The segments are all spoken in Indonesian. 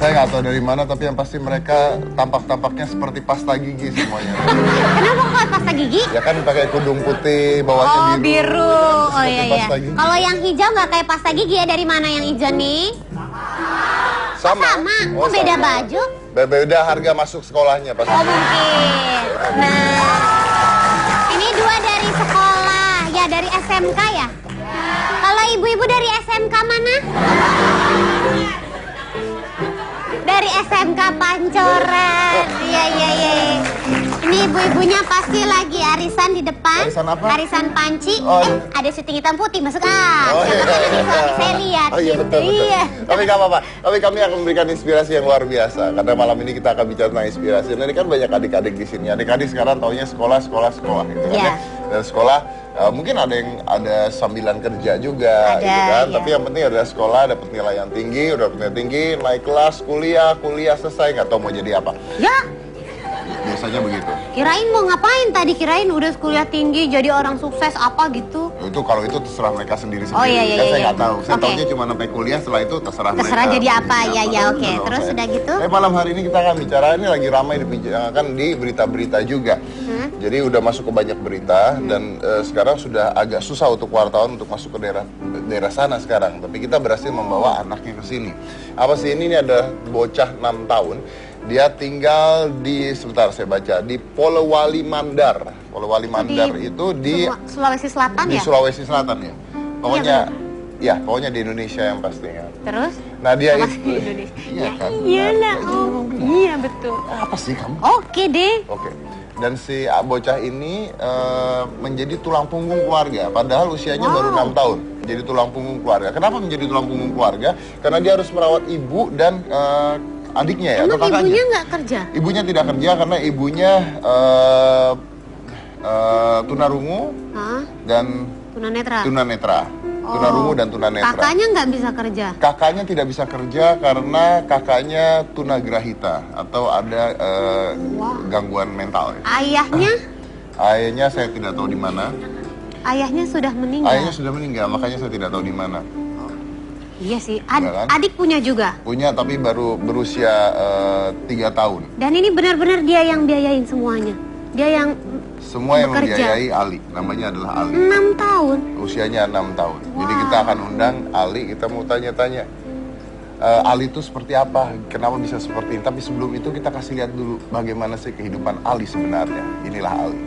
Saya nggak tahu dari mana, tapi yang pasti mereka tampak-tampaknya seperti pasta gigi semuanya. Kenapa kok pasta gigi? Ya kan pakai kudung putih, bawahnya biru. Ya, Oh iya. Kalau yang hijau nggak kayak pasta gigi ya, dari mana yang hijau nih? Sama. Kok beda baju? Beda harga masuk sekolahnya pasti. Oh mungkin. Nah, ini dua dari sekolah, ya dari SMK ya? Kalau ibu-ibu dari SMK mana? Dari SMK Pancoran. Iya. Ini ibu-ibunya pasti lagi arisan di depan. Arisan apa? Arisan panci. Oh. Ada syuting hitam putih masuk saya lihat. Oh iya betul. Tapi nggak apa-apa. Tapi kami akan memberikan inspirasi yang luar biasa. Karena malam ini kita akan bicara tentang inspirasi. Nah, ini kan banyak adik-adik di sini. Adik-adik sekarang taunya sekolah gitu kan ya. Dan sekolah mungkin ada sambilan kerja juga, gitu kan. Tapi yang penting adalah sekolah, dapat nilai yang tinggi, naik kelas, kuliah selesai, nggak tahu mau jadi apa. Ya. Biasanya begitu. Kirain mau ngapain tadi? Kirain udah kuliah tinggi, jadi orang sukses apa gitu. Itu kalau itu terserah mereka sendiri. Oh iya. Saya nggak tahu. Saya tahunya cuma sampai kuliah, setelah itu terserah mereka. Terserah jadi apa, ya oke. Terus sudah gitu. Malam hari ini kita akan bicara, ini lagi ramai dibicarakan di berita-berita juga. Jadi udah masuk ke banyak berita dan sekarang sudah agak susah untuk wartawan untuk masuk ke daerah sana sekarang. Tapi kita berhasil membawa anaknya ke sini. Apa sih ini ada bocah 6 tahun. Dia tinggal sebentar saya baca, di Polewali Mandar. Polewali Mandar itu di Sulawesi Selatan di ya? Sulawesi Selatan ya. Pokoknya di Indonesia yang pastinya. Terus? Nah dia di itu Indonesia. Iya kan? Iyalah, iya betul. Apa sih kamu? Oke deh. Oke. Dan si bocah ini menjadi tulang punggung keluarga, padahal usianya baru 6 tahun. Jadi tulang punggung keluarga. Kenapa menjadi tulang punggung keluarga? Karena dia harus merawat ibu dan adiknya ya, atau kakaknya. Ibunya nggak kerja? Ibunya tidak kerja karena ibunya tunarungu dan tunanetra. Tunarungu dan tunanetra. Kakaknya nggak bisa kerja? Kakaknya tidak bisa kerja karena kakaknya tunagrahita atau ada gangguan mental. Ayahnya? Ayahnya saya tidak tahu di mana. Ayahnya sudah meninggal? Ayahnya sudah meninggal, makanya saya tidak tahu di mana. Iya sih, adik punya juga? Punya, tapi baru berusia 3 tahun. Dan ini benar-benar dia yang biayain semuanya? Dia yang semua yang membiayai Ali, namanya adalah Ali. 6 tahun? Usianya 6 tahun. Jadi kita akan undang Ali, kita mau tanya-tanya. Ali itu seperti apa? Kenapa bisa seperti ini? Tapi sebelum itu kita kasih lihat dulu bagaimana sih kehidupan Ali sebenarnya. Inilah Ali.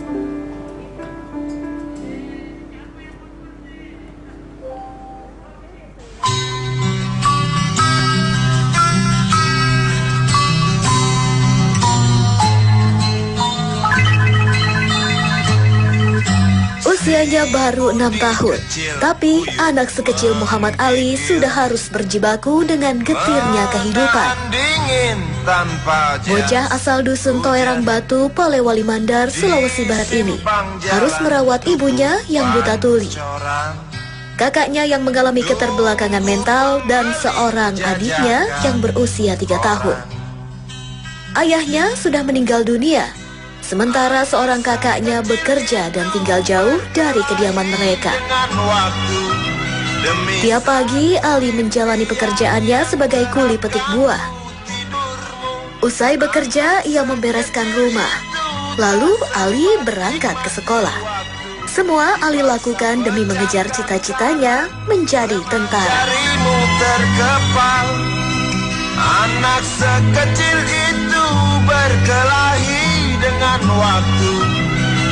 Usianya baru 6 tahun, tapi anak sekecil Muhammad Ali sudah harus berjibaku dengan getirnya kehidupan. Bocah asal dusun Toerang Batu, Polewali Mandar, Sulawesi Barat ini harus merawat ibunya yang buta tuli, kakaknya yang mengalami keterbelakangan mental, dan seorang adiknya yang berusia 3 tahun. Ayahnya sudah meninggal dunia, sementara seorang kakaknya bekerja dan tinggal jauh dari kediaman mereka. Tiap pagi, Ali menjalani pekerjaannya sebagai kuli petik buah. Usai bekerja, ia membereskan rumah. Lalu, Ali berangkat ke sekolah. Semua Ali lakukan demi mengejar cita-citanya menjadi tentara. Anak sekecil itu berkelahi dengan waktu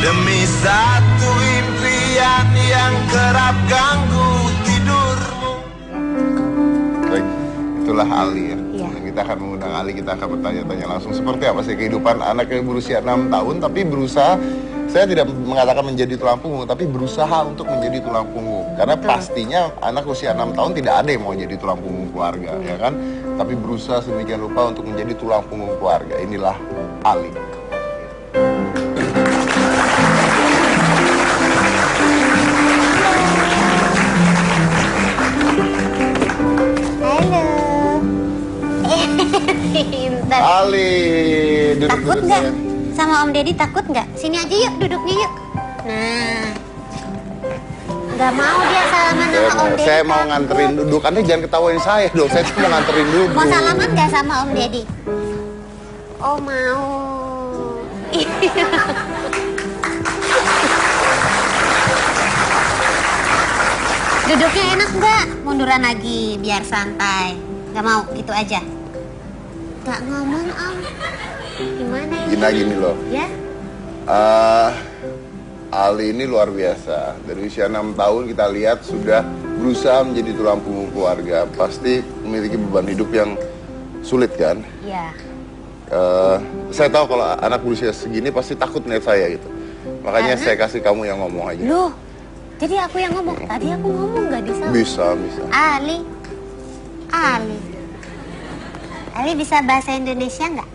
demi satu impian yang kerap ganggu tidurmu. Baik, itulah Ali ya. Kita akan mengundang Ali, kita akan bertanya-tanya langsung seperti apa sih kehidupan anak yang berusia 6 tahun tapi berusaha, saya tidak mengatakan menjadi tulang punggung, tapi berusaha untuk menjadi tulang punggung. Karena pastinya anak usia 6 tahun tidak ada yang mau jadi tulang punggung keluarga, ya kan? Tapi berusaha sedemikian rupa untuk menjadi tulang punggung keluarga. Inilah Ali. Pintar. Ali, duduk. Takut nggak? Sama Om Deddy takut nggak? Sini aja yuk, duduknya yuk. Nah. Nggak mau dia salaman sama Om Deddy. Saya mau nganterin duduk. Anda jangan ketawain saya dong. Saya cuma nganterin duduk. Mau salaman nggak sama Om Deddy? Oh mau. Duduknya enak nggak? Munduran lagi biar santai. Nggak mau gitu aja. Nggak ngomong Om. Gimana ini? Gini loh. Ya? Ali ini luar biasa. Dari usia 6 tahun kita lihat sudah berusaha menjadi tulang punggung keluarga. Pasti memiliki beban hidup yang sulit kan? Iya. Saya tahu kalau anak berusia segini pasti takut melihat saya gitu. Makanya Karena? saya kasih kamu yang ngomong aja. Loh, jadi aku yang ngomong. Tadi aku ngomong nggak bisa. Bisa. Ali bisa bahasa Indonesia nggak?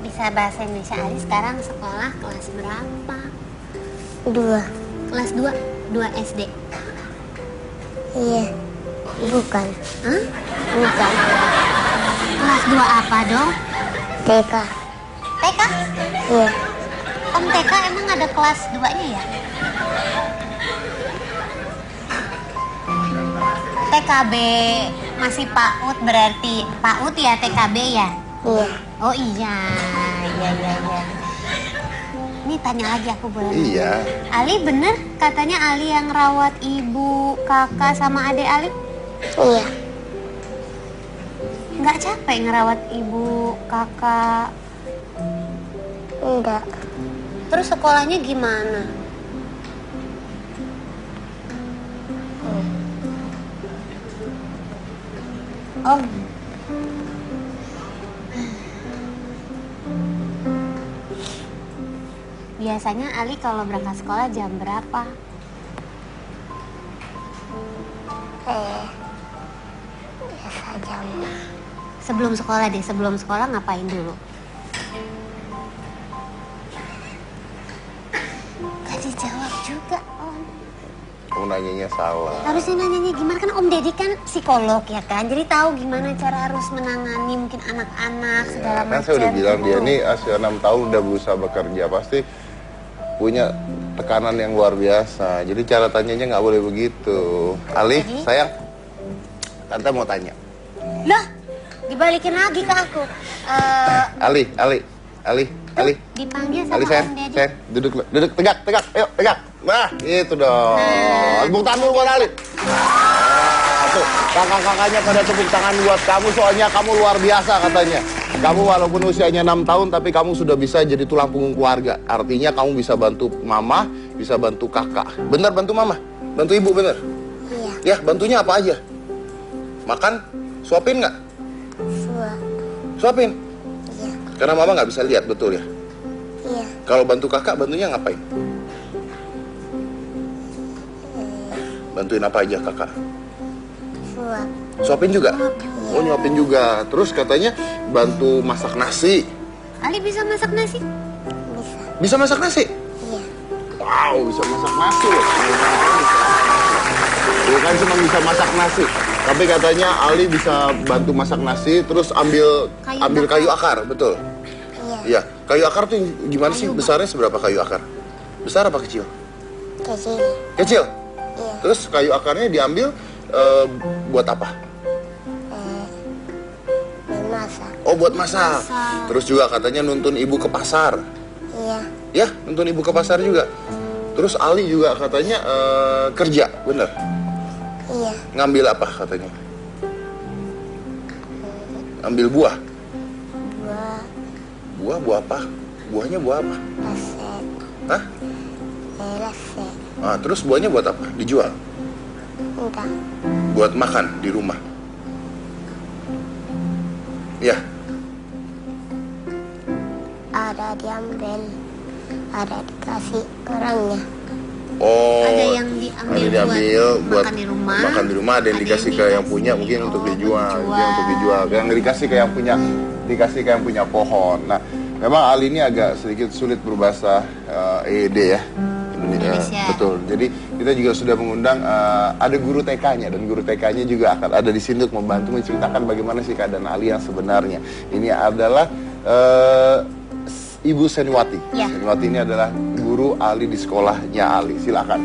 Bisa bahasa Indonesia. Ali sekarang sekolah kelas berapa? 2. Kelas 2? 2 SD? Iya. Bukan. Hah? Bukan. Kelas 2 apa dong? TK. TK? Iya. Om TK emang ada kelas 2-nya ya? TKB masih PAUD berarti. PAUD ya TKB ya? Iya. Oh iya. Ini tanya lagi aku boleh? Iya. Ali bener katanya Ali yang rawat ibu, kakak sama adik Ali? Iya. Nggak capek ngerawat ibu, kakak? Enggak. Terus sekolahnya gimana? Om. Biasanya Ali kalau berangkat sekolah jam berapa? Biasa jam. Sebelum sekolah deh, sebelum sekolah ngapain dulu? Gak dijawab juga, Om. Kamu nanyanya salah. Harusnya nanyanya gimana, kan Om Deddy kan psikolog ya kan, jadi tahu gimana cara harus menangani mungkin anak-anak segala Kan macam. saya udah bilang dia nih usia 6 tahun udah berusaha bekerja, pasti punya tekanan yang luar biasa. Jadi cara tanyanya nggak boleh begitu. Ali, Jadi? sayang, Tante mau tanya. Loh, dibalikin lagi ke aku. Ali. Dipanggil sama Ali Om sayang, Deddy. duduk tegak, ayo tegak. Nah, itu dong. Tepuk tangan dulu buat Ali. Nah, tuh, kakak-kakaknya pada tepuk tangan buat kamu, soalnya kamu luar biasa katanya. Kamu walaupun usianya 6 tahun, tapi kamu sudah bisa jadi tulang punggung keluarga. Artinya kamu bisa bantu mama, bisa bantu kakak. Bener bantu mama? Bantu ibu bener? Iya. Ya, bantunya apa aja? Makan? Suapin nggak? Suap. Suapin? Iya. Karena mama nggak bisa lihat, betul ya? Iya. Kalau bantu kakak, bantunya ngapain? Bantuin apa aja kakak? Suap. Suapin juga? Oh, nyuapin juga. Terus katanya bantu masak nasi. Ali bisa masak nasi? Bisa. Bisa masak nasi? Iya. Wow, bisa masak nasi loh. Bukan cuma bisa masak nasi, tapi katanya Ali bisa bantu masak nasi, terus ambil kayu akar, betul? Iya. Iya, kayu akar tuh gimana sih? Besarnya seberapa kayu akar? Besar apa kecil? Kecil. Kecil? Iya. Terus kayu akarnya diambil buat apa? Memasak. Oh, buat masak. Terus juga katanya nuntun ibu ke pasar. Iya. Ya, nuntun ibu ke pasar juga. Terus Ali juga katanya kerja, bener? Iya. Ngambil apa katanya? Ambil buah. Buah apa? Buahnya buah apa? Resep. Hah? Resep. Ah, terus buahnya buat apa? Dijual? Enggak. Buat makan di rumah? Ya. Ada diambil. Ada dikasih orangnya. Oh, Ada yang diambil buat makan di rumah. Makan di rumah, ada yang dikasih ke yang punya, mungkin untuk dijual. Dia untuk dijual. Yang dikasih ke yang punya, dikasih ke yang punya pohon. Nah, memang Ali ini agak sedikit sulit berbahasa EYD ya. Indonesia. Betul. Jadi kita juga sudah mengundang ada guru TK-nya, dan guru TK-nya juga akan ada di sini untuk membantu menceritakan bagaimana sih keadaan Ali yang sebenarnya. Ini adalah Ibu Seniwati. Ya. Seniwati ini adalah guru Ali di sekolahnya Ali. Silakan.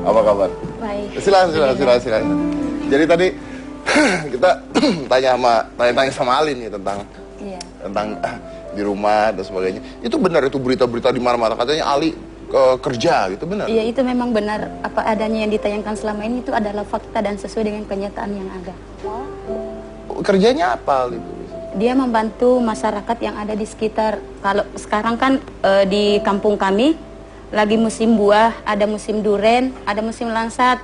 Apa kabar? Baik. Silakan. Jadi tadi kita tanya sama Ali nih tentang di rumah dan sebagainya. Itu benar itu berita-berita di mana-mana katanya Ali kerja gitu, benar? Iya, itu memang benar. Apa adanya yang ditayangkan selama ini itu adalah fakta dan sesuai dengan kenyataan yang ada. Kerjanya apa Ali? Dia membantu masyarakat yang ada di sekitar. Kalau sekarang kan di kampung kami lagi musim buah, ada musim duren, ada musim langsat.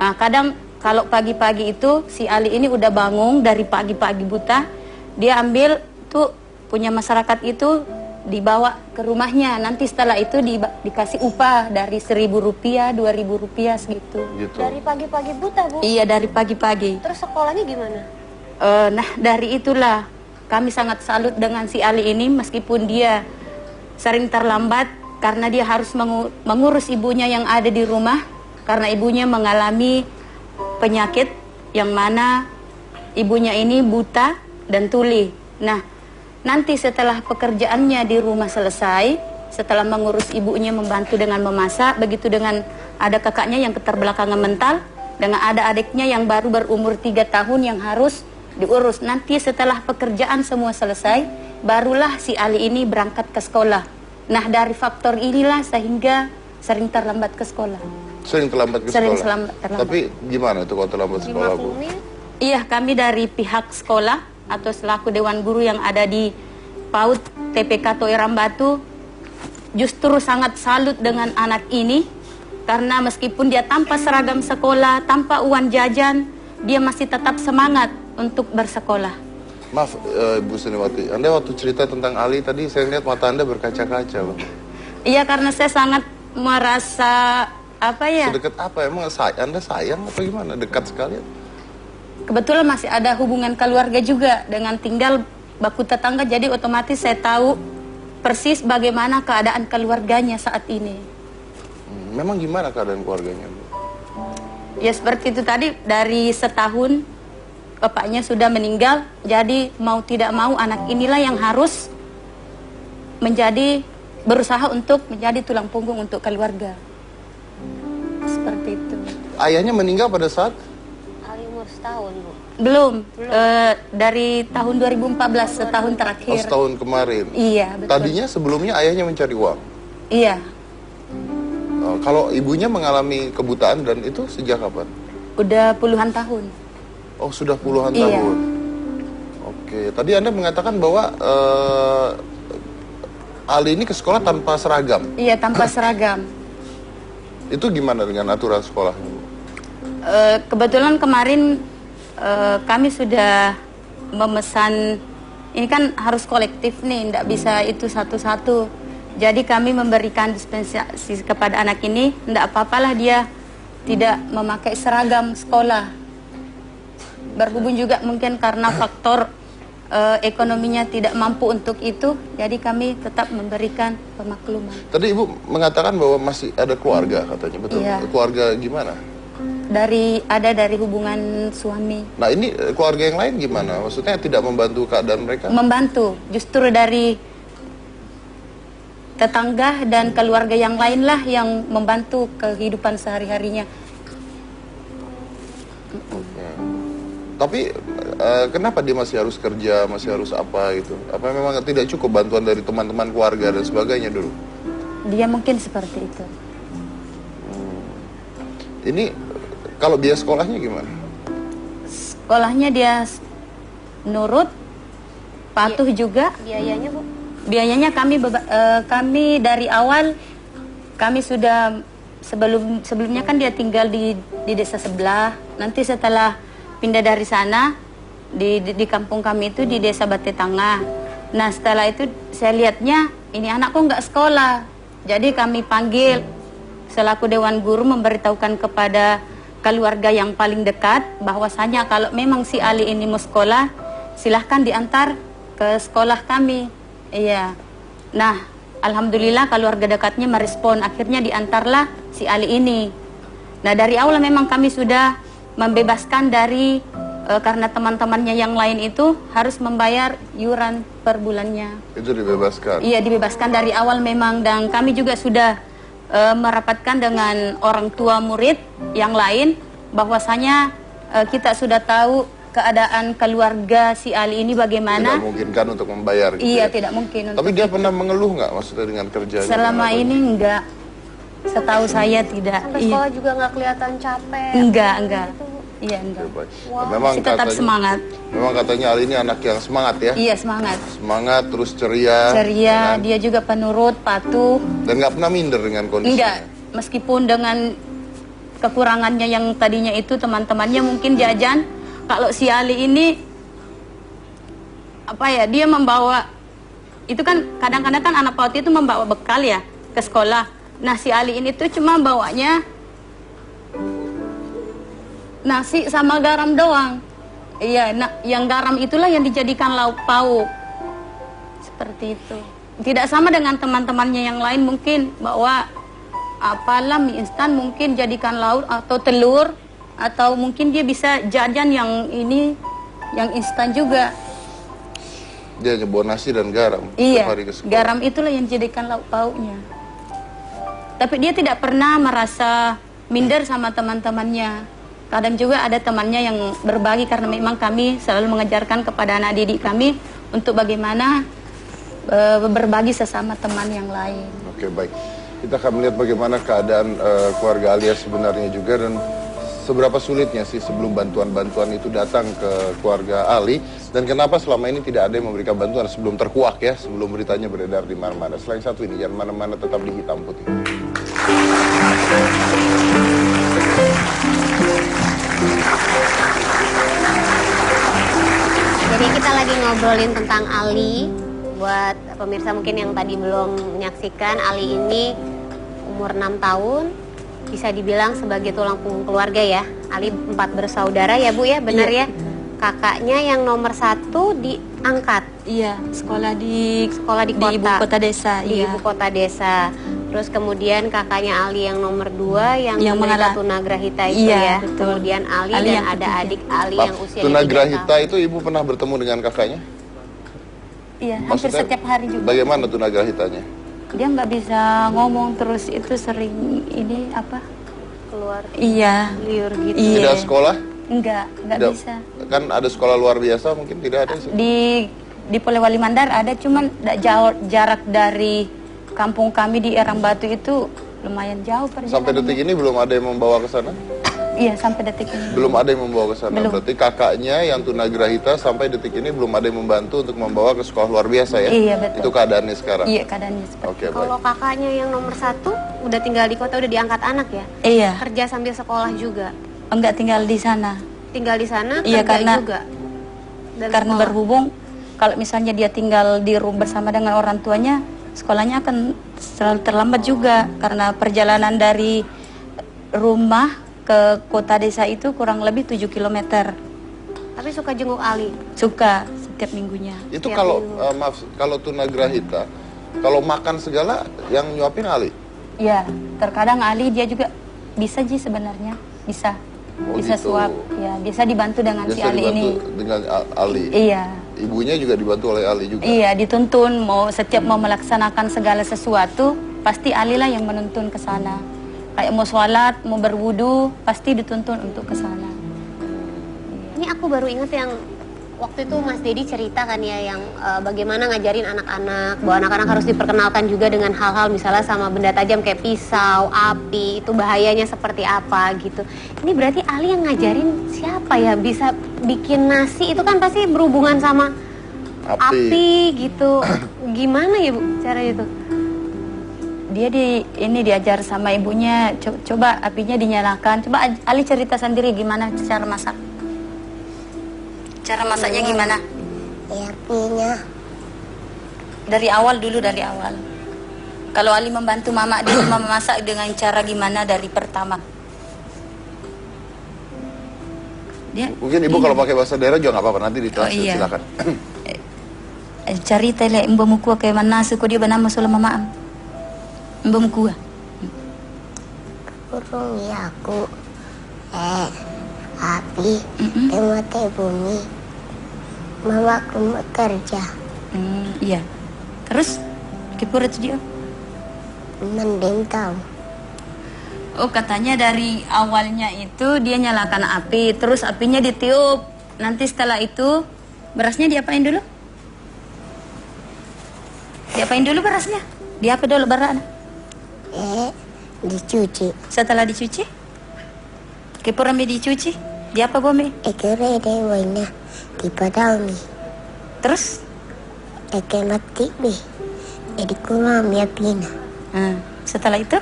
Nah, kadang kalau pagi-pagi itu si Ali ini udah bangun dari pagi-pagi buta, dia ambil tuh punya masyarakat itu dibawa ke rumahnya. Nanti setelah itu dikasih upah dari Rp1.000, Rp2.000 segitu. Gitu. Dari pagi-pagi buta, Bu? Iya, dari pagi-pagi. Terus sekolahnya gimana? Nah, dari itulah kami sangat salut dengan si Ali ini, meskipun dia sering terlambat karena dia harus mengurus ibunya yang ada di rumah, karena ibunya mengalami penyakit yang mana ibunya ini buta dan tuli. Nah, nanti setelah pekerjaannya di rumah selesai, setelah mengurus ibunya, membantu dengan memasak, begitu dengan ada kakaknya yang keterbelakangan mental, dengan ada adiknya yang baru berumur 3 tahun yang harus diurus. Nanti setelah pekerjaan semua selesai, barulah si Ali ini berangkat ke sekolah. Nah, dari faktor inilah sehingga sering terlambat ke sekolah. Sering terlambat ke Sering sekolah? terlambat. Tapi gimana itu kalau terlambat sekolah, Bu? Iya, kami dari pihak sekolah atau selaku Dewan Guru yang ada di PAUD TPK Toiram Batu justru sangat salut dengan anak ini, karena meskipun dia tanpa seragam sekolah, tanpa uang jajan, dia masih tetap semangat untuk bersekolah. Maaf, Bu Seniwati, Anda waktu cerita tentang Ali tadi saya lihat mata Anda berkaca-kaca, Bang. Iya, karena saya sangat merasa apa ya? Sedekat apa? Emang Anda sayang atau gimana? Dekat sekali? Kebetulan masih ada hubungan keluarga juga dengan tinggal baku tetangga, jadi otomatis saya tahu persis bagaimana keadaan keluarganya saat ini. Memang gimana keadaan keluarganya, Bu? Ya seperti itu tadi, dari setahun bapaknya sudah meninggal, jadi mau tidak mau anak inilah yang harus berusaha untuk menjadi tulang punggung untuk keluarga. Seperti itu. Ayahnya meninggal pada saat? Ali umur setahun, Bu. Belum. Dari tahun 2014, setahun terakhir. Oh, setahun kemarin. Iya, betul. Tadinya sebelumnya ayahnya mencari uang? Iya. Kalau ibunya mengalami kebutaan dan itu sejak kapan? Udah puluhan tahun. Oh, sudah puluhan Iya. tahun. Oke, tadi Anda mengatakan bahwa Ali ini ke sekolah tanpa seragam. Iya, tanpa seragam. Itu gimana dengan aturan sekolah? Kebetulan kemarin kami sudah memesan, ini kan harus kolektif nih, tidak bisa itu satu-satu. Jadi kami memberikan dispensasi kepada anak ini, tidak apa-apalah dia tidak memakai seragam sekolah. Berhubung juga mungkin karena faktor ekonominya tidak mampu untuk itu, jadi kami tetap memberikan pemakluman. Tadi Ibu mengatakan bahwa masih ada keluarga katanya, betul? Iya. Keluarga gimana? Dari hubungan suami. Nah ini keluarga yang lain gimana? Maksudnya tidak membantu keadaan mereka? Membantu, justru dari tetangga dan keluarga yang lain lah yang membantu kehidupan sehari-harinya. Tapi kenapa dia masih harus kerja, masih harus apa gitu? Apa memang tidak cukup bantuan dari teman-teman keluarga dan sebagainya dulu? Dia mungkin seperti itu. Ini kalau biaya sekolahnya gimana? Sekolahnya dia nurut, patuh juga. Biayanya, Bu? Biayanya kami dari awal kami sudah sebelumnya kan dia tinggal di desa sebelah. Nanti setelah pindah dari sana di kampung kami itu di desa Bate Tangah. Nah setelah itu saya lihatnya ini anak kok nggak sekolah. Jadi kami panggil selaku Dewan Guru memberitahukan kepada keluarga yang paling dekat bahwasanya kalau memang si Ali ini mau sekolah, silahkan diantar ke sekolah kami. Iya. Nah, alhamdulillah keluarga dekatnya merespon, akhirnya diantarlah si Ali ini. Nah, dari awal memang kami sudah membebaskan dari karena teman-temannya yang lain itu harus membayar iuran per bulannya. Itu dibebaskan? Iya, dibebaskan dari awal memang, dan kami juga sudah merapatkan dengan orang tua murid yang lain bahwasanya kita sudah tahu keadaan keluarga si Ali ini bagaimana. Tidak memungkinkan untuk membayar gitu. Iya, ya? tidak mungkin. Tapi dia pernah mengeluh nggak maksudnya dengan kerjanya? Selama ini enggak. Setahu saya tidak. Sampai sekolah juga nggak kelihatan capek. Enggak. Iya, enggak. Oke, baik. Wow. Memang Masih tetap semangat. Memang katanya Ali ini anak yang semangat ya? Iya, semangat. Semangat, terus ceria. Ceria, kan? dia juga penurut, patuh. Dan nggak pernah minder dengan kondisinya? Enggak, meskipun dengan kekurangannya yang tadinya itu teman-temannya mungkin jajan. Kalau si Ali ini, apa ya, dia membawa, itu kan kadang-kadang kan anak PAUD itu membawa bekal ya ke sekolah. Nah, si Ali ini tuh cuma bawanya nasi sama garam doang. Iya, nah, yang garam itulah yang dijadikan lauk pauk. Seperti itu. Tidak sama dengan teman-temannya yang lain mungkin bahwa apalah mie instan mungkin jadikan lauk atau telur, atau mungkin dia bisa jajan yang ini yang instan juga. Dia hanya bawa nasi dan garam Iya, setiap hari ke sekolah. garam itulah yang dijadikan lauk pauknya. Tapi dia tidak pernah merasa minder sama teman-temannya. Kadang juga ada temannya yang berbagi, karena memang kami selalu mengajarkan kepada anak didik kami untuk bagaimana berbagi sesama teman yang lain. Oke, baik. Kita akan melihat bagaimana keadaan keluarga Alia sebenarnya juga, dan seberapa sulitnya sih sebelum bantuan-bantuan itu datang ke keluarga Ali, dan kenapa selama ini tidak ada yang memberikan bantuan sebelum terkuak ya, sebelum beritanya beredar di mana-mana. Selain satu ini, jangan mana-mana, tetap di Hitam Putih. Jadi kita lagi ngobrolin tentang Ali. Buat pemirsa mungkin yang tadi belum menyaksikan, Ali ini umur 6 tahun. Bisa dibilang sebagai tulang punggung keluarga ya. Ali 4 bersaudara ya Bu ya, benar Iya. ya? Kakaknya yang nomor 1 diangkat. Iya, sekolah di Kota. ibu kota desa. Di Iya. ibu kota desa. Terus kemudian kakaknya Ali yang nomor 2 yang menderita tunagrahita itu Iya, ya. betul. Kemudian Ali Ali dan yang ada ketiga. adik Ali Maaf, yang usianya 3 tunagrahita tahun. itu ibu pernah bertemu dengan kakaknya? Iya, hampir Maksudnya, setiap hari juga. Bagaimana tunagrahitanya? Dia nggak bisa ngomong, terus itu sering ini apa? Keluar Iya. liur gitu. Iya. Tidak sekolah? Enggak Tidak- bisa. Kan ada sekolah luar biasa, mungkin tidak ada sih. Di Polewali Mandar ada, cuman nggak jauh, jarak dari kampung kami di Erang Batu itu lumayan jauh perjalanan. Sampai detik ini belum ada yang membawa ke sana? Iya, sampai detik ini. Belum ada yang membawa ke sana. Belum. Berarti kakaknya yang tunagrahita sampai detik ini belum ada yang membantu untuk membawa ke sekolah luar biasa ya? Iya, betul. Itu keadaannya sekarang? Iya, keadaannya seperti Oke, Kalau baik. kakaknya yang nomor 1 udah tinggal di kota, udah diangkat anak ya? Iya, Kerja sambil sekolah juga. enggak tinggal di sana. Tinggal di sana Iya, kerja karena- juga. Dan Karena sekolah. berhubung kalau misalnya dia tinggal di rumah bersama dengan orang tuanya, sekolahnya akan selalu terlambat juga, karena perjalanan dari rumah ke kota desa itu kurang lebih 7 km. Tapi suka jenguk Ali. Suka setiap minggunya. Itu Tiap kalau, minggu. maaf, kalau tunagrahita, kalau makan segala yang nyuapin Ali? Iya, terkadang Ali dia juga bisa sih sebenarnya, bisa. Oh, Bisa gitu. suap, ya bisa dibantu dengan si Biasa Ali dibantu ini. dengan Ali? Iya, Ibunya juga dibantu oleh Ali juga? iya dituntun, setiap mau melaksanakan segala sesuatu, pasti Ali lah yang menuntun ke sana. Kayak mau sholat, mau berwudu, pasti dituntun untuk ke sana. Ini aku baru ingat yang waktu itu Mas Dedi cerita kan ya, yang bagaimana ngajarin anak-anak bahwa anak-anak harus diperkenalkan juga dengan hal-hal misalnya sama benda tajam kayak pisau, api, itu bahayanya seperti apa gitu. Ini berarti Ali yang ngajarin siapa ya, bisa bikin nasi itu kan pasti berhubungan sama api gitu. Gimana ya Bu cara itu? Dia diajar sama ibunya, coba apinya dinyalakan. Coba Ali cerita sendiri gimana cara masak. Cara masaknya gimana? Ya punya. Dari awal dulu, dari awal. Kalau Ali membantu mama di rumah memasak dengan cara gimana dari pertama? Dia Mungkin ibu kalau pakai bahasa daerah juga nggak apa-apa, nanti ditranslate, iya. silakan. cari tele mbamuku kayak mana suku dia banama sola mama. Mbamuku. kurungi aku. Api, emate bumi. Mamaku mau kerja. Iya. Terus kipura itu dia? Mending tahu. Oh, katanya dari awalnya itu dia nyalakan api, terus apinya ditiup. Nanti setelah itu berasnya diapain dulu? Diapain dulu berasnya? Diapa dulu beras? Dicuci. Setelah dicuci? Kipura mi dicuci? Diapa bome? Ekere dewanya dipadami. Terus? Eke mati mi. Edi kurang ya pina. Setelah itu?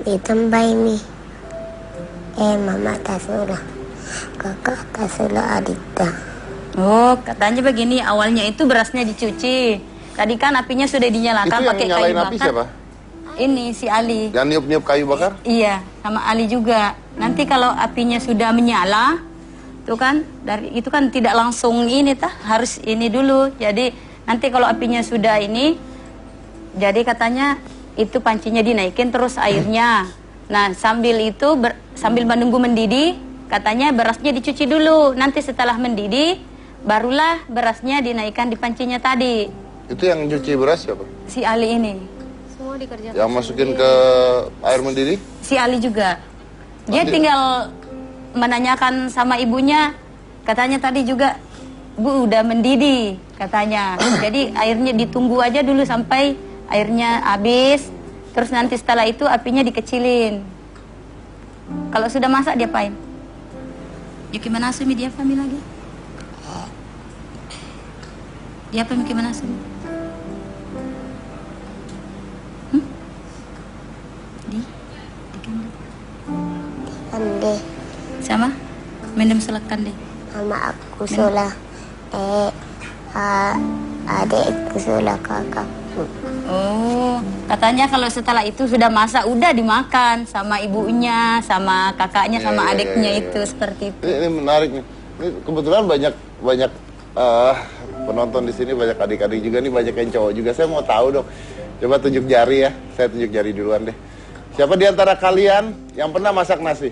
Ditambah mi. Mama tasula. Kakak tasula adikta. Oh, katanya begini, awalnya itu berasnya dicuci. Tadi kan apinya sudah dinyalakan Itu yang pakai kayu nyalain bakar. api siapa? Ini si Ali. Yang niup-niup kayu bakar? Iya, sama Ali juga. Nanti kalau apinya sudah menyala, tuh kan dari itu kan tidak langsung ini harus ini dulu. Jadi nanti kalau apinya sudah ini, jadi katanya itu pancinya dinaikin terus airnya. Nah, sambil itu sambil menunggu mendidih, katanya berasnya dicuci dulu. Nanti setelah mendidih, barulah berasnya dinaikkan di pancinya tadi. Itu yang cuci beras siapa? Si Ali ini. Semua dikerjakan. Yang masukin ke air mendidih? Si Ali juga. Dia tinggal menanyakan sama ibunya, katanya tadi juga, Bu udah mendidih, katanya. Jadi airnya ditunggu aja dulu sampai airnya habis, terus nanti setelah itu apinya dikecilin. Kalau sudah masak diapain? Gimana sumi dia pami lagi? Dia apa gimana sumi? Ande. Sama? Minum selekan deh. Mama aku sola. Adikku sola kakakku. Oh, katanya kalau setelah itu sudah masak udah dimakan sama ibunya, sama kakaknya, sama adiknya itu seperti itu. Ini menarik nih. Ini kebetulan banyak penonton di sini, banyak adik-adik juga nih, banyak yang cowok juga. Saya mau tahu dong. Coba tunjuk jari ya. Saya tunjuk jari duluan deh. Siapa di antara kalian yang pernah masak nasi?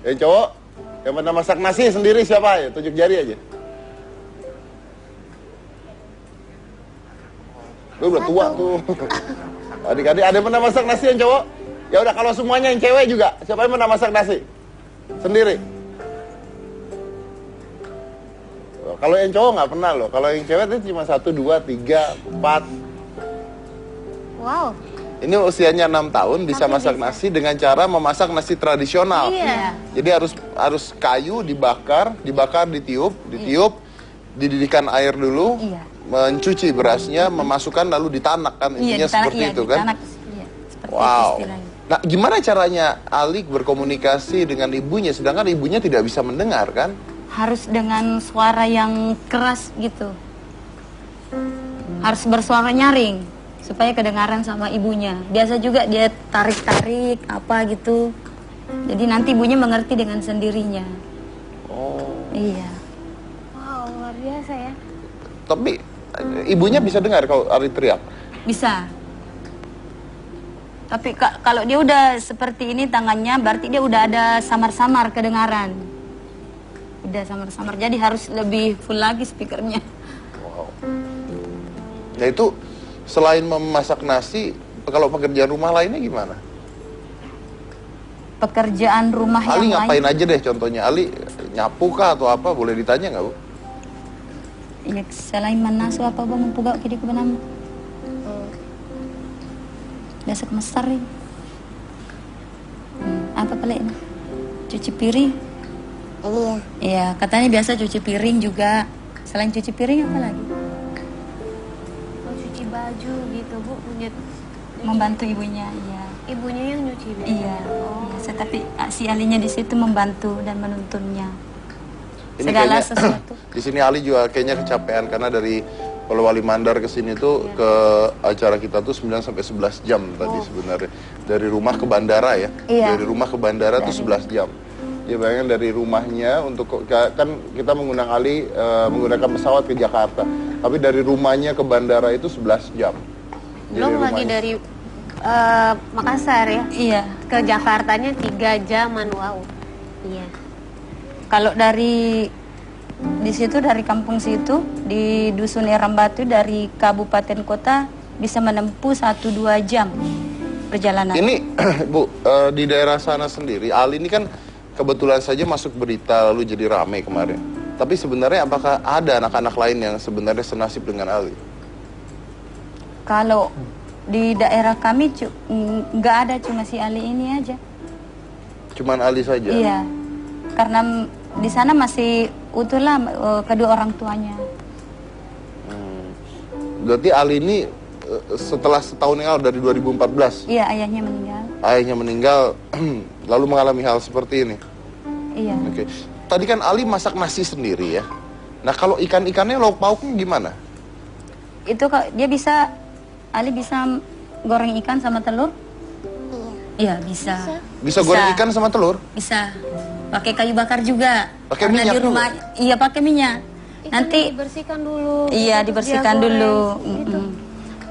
Yang cowok yang pernah masak nasi sendiri siapa ya? Tunjuk jari aja. Lu udah tua tuh. Adik-adik ada yang pernah masak nasi yang cowok? Ya udah, kalau semuanya yang cewek juga. Siapa yang pernah masak nasi? Sendiri? Kalau yang cowok nggak pernah loh. Kalau yang cewek itu cuma 1, 2, 3, 4. Wow. Ini usianya 6 tahun bisa masak nasi dengan cara memasak nasi tradisional. Iya. Jadi harus kayu dibakar, ditiup, dididihkan air dulu, mencuci berasnya, memasukkan lalu ditanak kan, intinya seperti itu kan. Ditanak, iya, seperti Wow. itu istilahnya. Nah, gimana caranya Ali berkomunikasi dengan ibunya sedangkan ibunya tidak bisa mendengar kan? Harus dengan suara yang keras gitu. Harus bersuara nyaring supaya kedengaran sama ibunya. Biasa juga dia tarik-tarik apa gitu. Jadi nanti ibunya mengerti dengan sendirinya. Oh. Iya. Wow, luar biasa ya. Tapi ibunya bisa dengar kalau Ali teriak. Bisa. Tapi kalau dia udah seperti ini tangannya, berarti dia udah ada samar-samar kedengaran. Udah samar-samar, jadi harus lebih full lagi speakernya. Wow. Nah itu selain memasak nasi, kalau pekerjaan rumah lainnya gimana? Pekerjaan rumah Ali yang ngapain lain. aja deh contohnya? Ali nyapu kah atau apa? Boleh ditanya nggak Bu? Ya, selain manasu apa ba mempugao kidi ko banam. Biasa kemesar rin. Apa pala ini? Cuci piring. Iya. Iya, katanya biasa cuci piring juga. Selain cuci piring apa lagi? Mau cuci baju gitu, Bu. Punya Membantu ibunya, iya. ibunya yang nyuci baju. Iya. Biasa, tapi si Alinya di situ membantu dan menuntunnya. Ini Segala kayaknya, sesuatu. Di sini Ali juga kayaknya kecapean karena dari Polewali Mandar ke sini tuh ke acara kita tuh 9 sampai 11 jam tadi sebenarnya. Dari rumah ke bandara ya. Iya. Dari rumah ke bandara tuh 11 jam. Ya bayangkan dari rumahnya untuk kan kita mengundang Ali menggunakan pesawat ke Jakarta. Tapi dari rumahnya ke bandara itu 11 jam. Belum lagi rumahnya- dari Makassar ya. Iya. Ke Jakartanya 3 jaman, wow. Iya. Kalau dari di situ, dari kampung situ di Dusun Erambatu, dari kabupaten kota bisa menempuh 1-2 jam perjalanan. Ini Bu, di daerah sana sendiri, Ali ini kan kebetulan saja masuk berita lalu jadi ramai kemarin. Tapi sebenarnya apakah ada anak-anak lain yang sebenarnya senasib dengan Ali? Kalau di daerah kami nggak ada, cuma si Ali ini aja. Cuman Ali saja? Iya, karena di sana masih utuhlah kedua orang tuanya. Berarti Ali ini setelah setahun yang lalu dari 2014, Iya, ayahnya meninggal. ayahnya meninggal lalu mengalami hal seperti ini. Iya. Oke. Tadi kan Ali masak nasi sendiri ya. Nah kalau ikan-ikannya lauk pauknya gimana? Itu Ali bisa goreng ikan sama telur? Iya, bisa. Bisa goreng ikan sama telur? Bisa. Pakai kayu bakar juga. Pakai Karena minyak di rumah, iya pakai minyak. Nanti dibersihkan dulu. iya terus dibersihkan dia goreng, dulu. gitu.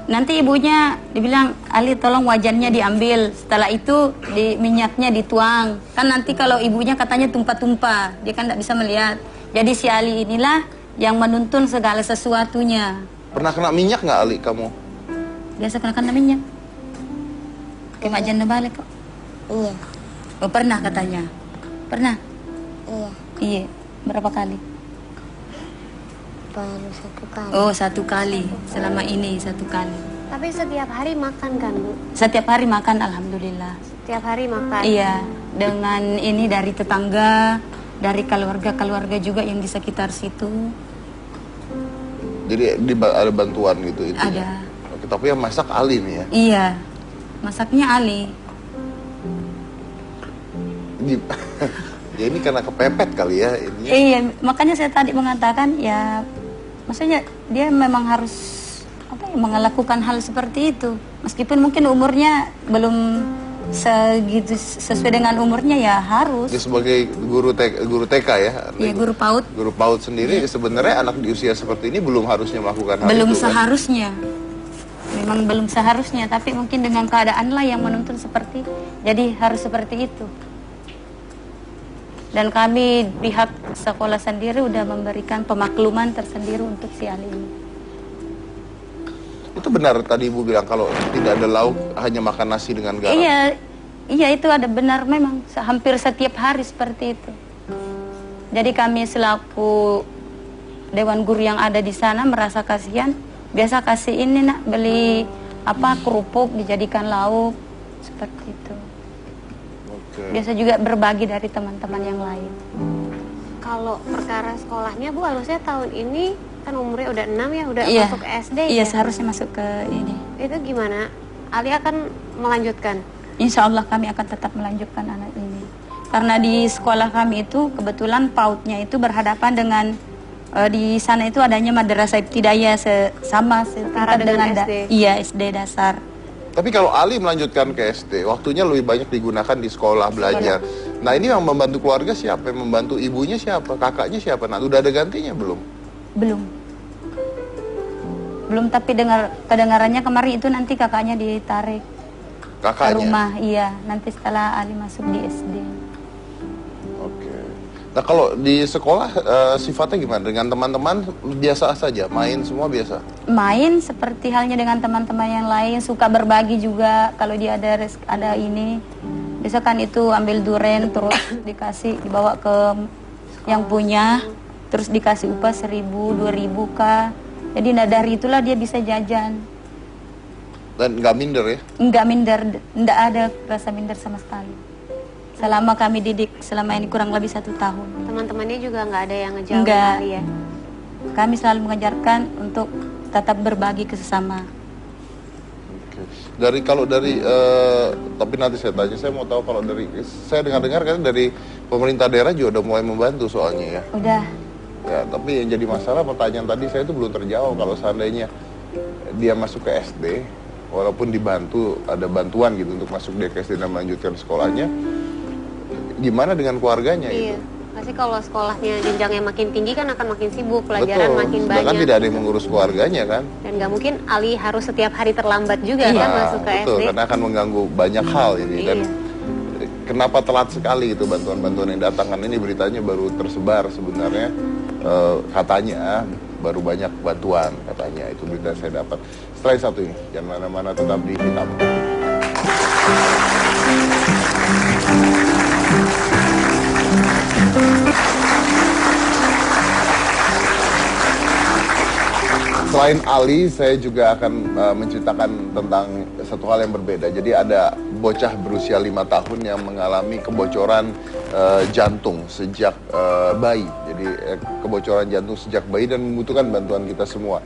Nanti ibunya dibilang, Ali tolong wajannya diambil. Setelah itu minyaknya dituang. Kan nanti kalau ibunya katanya tumpah-tumpah, dia kan tidak bisa melihat. Jadi si Ali inilah yang menuntun segala sesuatunya. Pernah kena minyak nggak Ali kamu? Biasa kena minyak. Kayak mak janda balik kok. Iya, Oh, pernah katanya. Pernah? iya. Iya. Berapa kali? Baru 1 kali. Oh, 1 kali. Selama ini 1 kali. Tapi setiap hari makan kan, Bu? Setiap hari makan, alhamdulillah. Setiap hari makan. Iya, dengan ini dari tetangga, dari keluarga-keluarga juga yang di sekitar situ. Jadi ada bantuan gitu itu? Ada. Oke, tapi yang masak Ali nih ya? Iya, masaknya Ali. Ya ini karena kepepet kali ya ini. Iya, makanya saya tadi mengatakan ya, maksudnya dia memang harus melakukan hal seperti itu. Meskipun mungkin umurnya belum segitu sesuai dengan umurnya, ya harus. Dia sebagai guru TK ya? Ya, guru PAUD. Guru PAUD sendiri sebenarnya anak di usia seperti ini belum harusnya melakukan hal Belum itu kan? seharusnya. Memang belum seharusnya, tapi mungkin dengan keadaan lah yang menuntun seperti, jadi harus seperti itu. Dan kami pihak sekolah sendiri udah memberikan pemakluman tersendiri untuk si Ali ini. Itu benar tadi Ibu bilang kalau tidak ada lauk hanya makan nasi dengan garam. Iya itu ada benar memang hampir setiap hari seperti itu. Jadi kami selaku dewan guru yang ada di sana merasa kasihan, biasa kasih ini nak beli kerupuk dijadikan lauk seperti itu. Oke. Biasa juga berbagi dari teman-teman yang lain. Kalau perkara sekolahnya, Bu, harusnya tahun ini kan umurnya udah 6 ya, udah Iya. masuk SD Iya, ya? seharusnya masuk ke ini. Itu gimana? Ali akan melanjutkan? Insya Allah kami akan tetap melanjutkan anak ini. Karena di sekolah kami itu kebetulan PAUD-nya itu berhadapan dengan di sana itu adanya madrasah ibtidaiyah sama setara dengan dengan SD. Iya, SD dasar. Tapi kalau Ali melanjutkan ke SD, waktunya lebih banyak digunakan di sekolah belajar. Nah ini yang membantu keluarga siapa? Yang membantu ibunya siapa? Kakaknya siapa? Nah udah ada gantinya belum? Belum, tapi kedengarannya kemarin itu nanti kakaknya ditarik ke Kakaknya? rumah. Iya, nanti setelah Ali masuk di SD. Oke. Nah kalau di sekolah sifatnya gimana? Dengan teman-teman biasa saja? Main semua biasa? Main seperti halnya dengan teman-teman yang lain, suka berbagi juga. Kalau dia ada ini, biasa kan itu ambil duren terus dibawa ke yang punya, terus dikasih upah 1.000, 2.000 kah. Jadi dari itulah dia bisa jajan. Dan nggak minder ya? Enggak minder, enggak ada rasa minder sama sekali. Selama kami didik selama ini kurang lebih 1 tahun. Teman-temannya juga nggak ada yang ngejauhin Enggak. Ali ya? Kami selalu mengajarkan untuk tetap berbagi ke sesama. Oke. Tapi nanti saya tanya, saya mau tahu kalau saya dengar-dengar kan dari pemerintah daerah juga udah mulai membantu soalnya ya. Udah. Ya, tapi yang jadi masalah pertanyaan tadi saya itu belum terjawab kalau seandainya dia masuk ke SD, walaupun ada bantuan gitu untuk masuk dia ke SD dan melanjutkan sekolahnya, gimana dengan keluarganya Iya. itu? Pasti kalau sekolahnya jenjangnya makin tinggi kan akan makin sibuk, pelajaran makin sedangkan banyak. tidak ada yang mengurus keluarganya kan. Dan nggak mungkin Ali harus setiap hari terlambat juga kan masuk ke betul, SD. karena akan mengganggu banyak hal ini. Dan kenapa telat sekali itu bantuan-bantuan yang datang, kan ini beritanya baru tersebar sebenarnya, katanya baru banyak bantuan katanya, itu berita yang saya dapat. Setelah yang satu ini, jangan mana-mana, tetap di Hitam. Selain Ali, saya juga akan menceritakan tentang satu hal yang berbeda. Jadi ada bocah berusia 5 tahun yang mengalami kebocoran jantung sejak bayi. Jadi kebocoran jantung sejak bayi dan membutuhkan bantuan kita semua.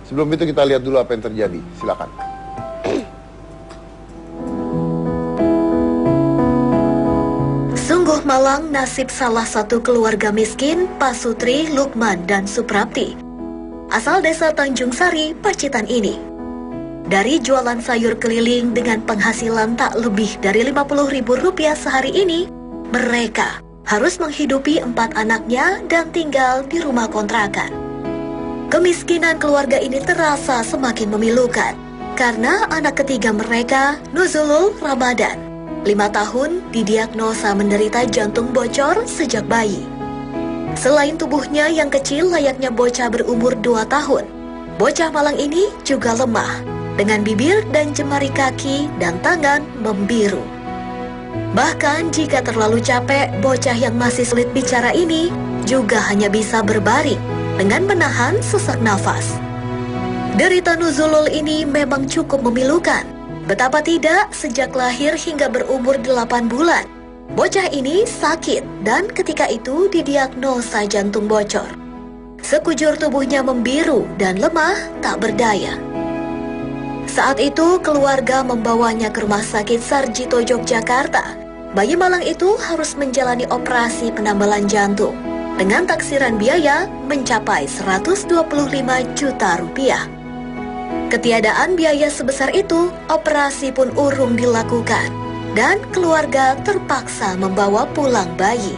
Sebelum itu kita lihat dulu apa yang terjadi. Silakan. Sungguh malang nasib salah satu keluarga miskin, Pak Sutri, Lukman, dan Suprapti. Asal desa Tanjung Sari, Pacitan ini. Dari jualan sayur keliling dengan penghasilan tak lebih dari Rp50.000 sehari ini, mereka harus menghidupi 4 anaknya dan tinggal di rumah kontrakan. Kemiskinan keluarga ini terasa semakin memilukan, karena anak ketiga mereka, Nuzulul Ramadan, 5 tahun, didiagnosa menderita jantung bocor sejak bayi. Selain tubuhnya yang kecil layaknya bocah berumur 2 tahun, bocah malang ini juga lemah, dengan bibir dan jemari kaki dan tangan membiru. Bahkan jika terlalu capek, bocah yang masih sulit bicara ini juga hanya bisa berbaring dengan menahan sesak nafas. Derita Nuzulul ini memang cukup memilukan. Betapa tidak, sejak lahir hingga berumur 8 bulan, bocah ini sakit dan ketika itu didiagnosa jantung bocor. Sekujur tubuhnya membiru dan lemah tak berdaya. Saat itu keluarga membawanya ke Rumah Sakit Sarjito Yogyakarta. Bayi malang itu harus menjalani operasi penambalan jantung dengan taksiran biaya mencapai Rp125 juta. Ketiadaan biaya sebesar itu, operasi pun urung dilakukan dan keluarga terpaksa membawa pulang bayi.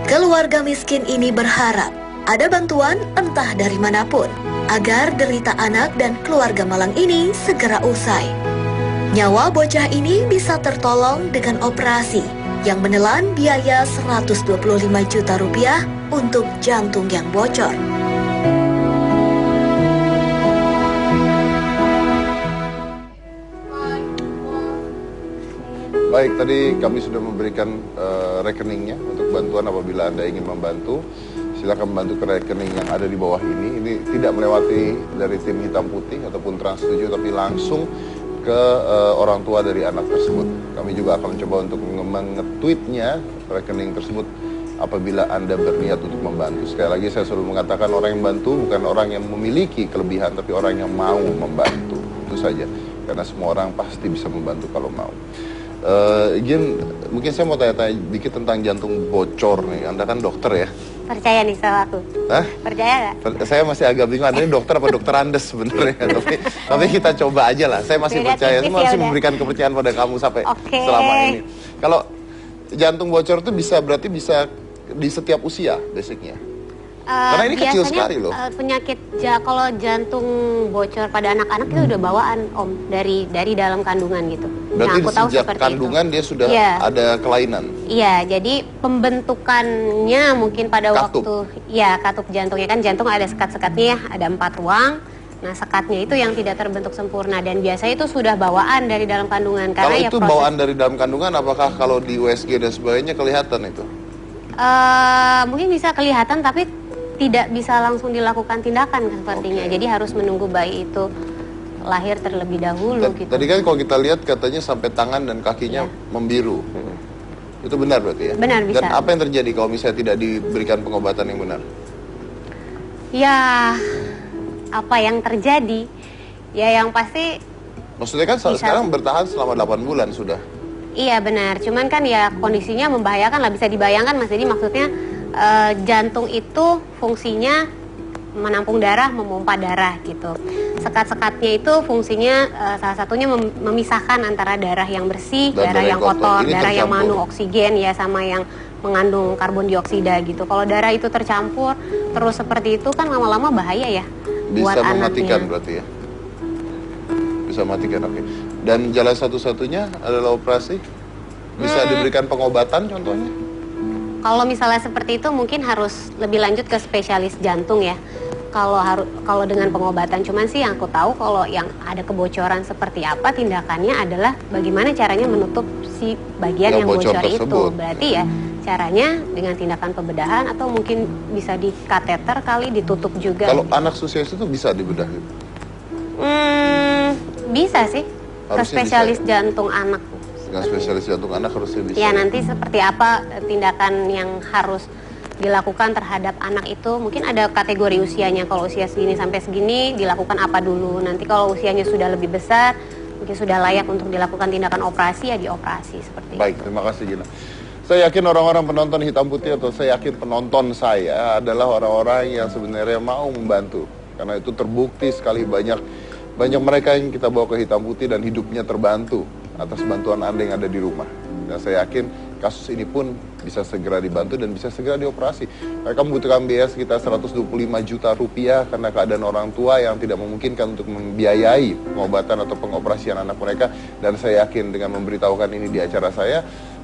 Keluarga miskin ini berharap ada bantuan entah dari manapun agar derita anak dan keluarga malang ini segera usai. Nyawa bocah ini bisa tertolong dengan operasi yang menelan biaya Rp125 juta untuk jantung yang bocor. Baik, tadi kami sudah memberikan rekeningnya untuk bantuan apabila Anda ingin membantu. Silakan membantu ke rekening yang ada di bawah ini. Ini tidak melewati dari tim hitam putih ataupun Trans 7, tapi langsung ke orang tua dari anak tersebut. Kami juga akan mencoba untuk menge-tweetnya rekening tersebut apabila Anda berniat untuk membantu. Sekali lagi saya selalu mengatakan orang yang bantu bukan orang yang memiliki kelebihan, tapi orang yang mau membantu. Itu saja, karena semua orang pasti bisa membantu kalau mau. Izin, mungkin saya mau tanya-tanya dikit tentang jantung bocor nih. Anda kan dokter ya? Percaya nih sama aku? Hah? Percaya nggak? Saya masih agak bingung, Anda ini dokter apa dokter Andes sebenarnya. tapi kita coba aja lah. Saya masih percaya, saya masih memberikan kepercayaan pada kamu sampai selama ini. Kalau jantung bocor itu berarti bisa di setiap usia basicnya? Karena ini kecil sekali loh. Penyakit kalau jantung bocor pada anak-anak itu udah bawaan Om dari dalam kandungan gitu. Berarti aku tahu sejak seperti kandungan itu. Dia sudah ada kelainan. Iya, jadi pembentukannya mungkin pada waktu katup jantungnya kan jantung ada sekat-sekatnya, ada 4 ruang. Nah, sekatnya itu yang tidak terbentuk sempurna dan biasanya itu sudah bawaan dari dalam kandungan. Kalau itu bawaan dari dalam kandungan, apakah kalau di USG dan sebagainya kelihatan itu? Mungkin bisa kelihatan tapi tidak bisa langsung dilakukan tindakan sepertinya. Jadi harus menunggu bayi itu lahir terlebih dahulu gitu. Tadi kan kalau kita lihat katanya sampai tangan dan kakinya membiru. Itu benar berarti ya? Benar, bisa. Dan apa yang terjadi kalau misalnya tidak diberikan pengobatan yang benar? Ya, apa yang terjadi? Ya yang pasti... Maksudnya kan sekarang bertahan selama 8 bulan sudah. Iya benar, cuman kan ya kondisinya membahayakan lah, bisa dibayangkan Mas. Jadi maksudnya jantung itu fungsinya menampung darah, memompa darah gitu. Sekat-sekatnya itu fungsinya salah satunya memisahkan antara darah yang bersih, darah yang kotor, darah yang mengandung oksigen ya sama yang mengandung karbon dioksida gitu. Kalau darah itu tercampur terus seperti itu kan lama-lama bahaya ya buat Bisa mematikan anaknya. berarti ya? Bisa matikan, oke. Dan jalan satu-satunya adalah operasi? Bisa diberikan pengobatan contohnya? Kalau misalnya seperti itu mungkin harus lebih lanjut ke spesialis jantung ya. Kalau dengan pengobatan, cuman sih yang aku tahu kalau yang ada kebocoran seperti apa tindakannya adalah bagaimana caranya menutup si bagian yang bocor itu. tersebut. Berarti ya caranya dengan tindakan pembedahan atau mungkin bisa di kateter kali ditutup juga. Kalau anak usia itu bisa dibedah gitu? Bisa sih ke Harusnya spesialis bisa jantung anak. Dengan spesialis jantung anak harusnya bisa. Ya nanti seperti apa tindakan yang harus dilakukan terhadap anak itu, mungkin ada kategori usianya. Kalau usia segini sampai segini dilakukan apa dulu. Nanti kalau usianya sudah lebih besar, mungkin sudah layak untuk dilakukan tindakan operasi, ya dioperasi seperti Baik, itu. terima kasih Gina. Saya yakin orang-orang penonton Hitam Putih atau saya yakin penonton saya adalah orang-orang yang sebenarnya mau membantu. Karena itu terbukti sekali banyak mereka yang kita bawa ke Hitam Putih dan hidupnya terbantu atas bantuan Anda yang ada di rumah. Dan saya yakin kasus ini pun bisa segera dibantu dan bisa segera dioperasi. Mereka membutuhkan biaya sekitar 125 juta rupiah karena keadaan orang tua yang tidak memungkinkan untuk membiayai pengobatan atau pengoperasian anak mereka. Dan saya yakin dengan memberitahukan ini di acara saya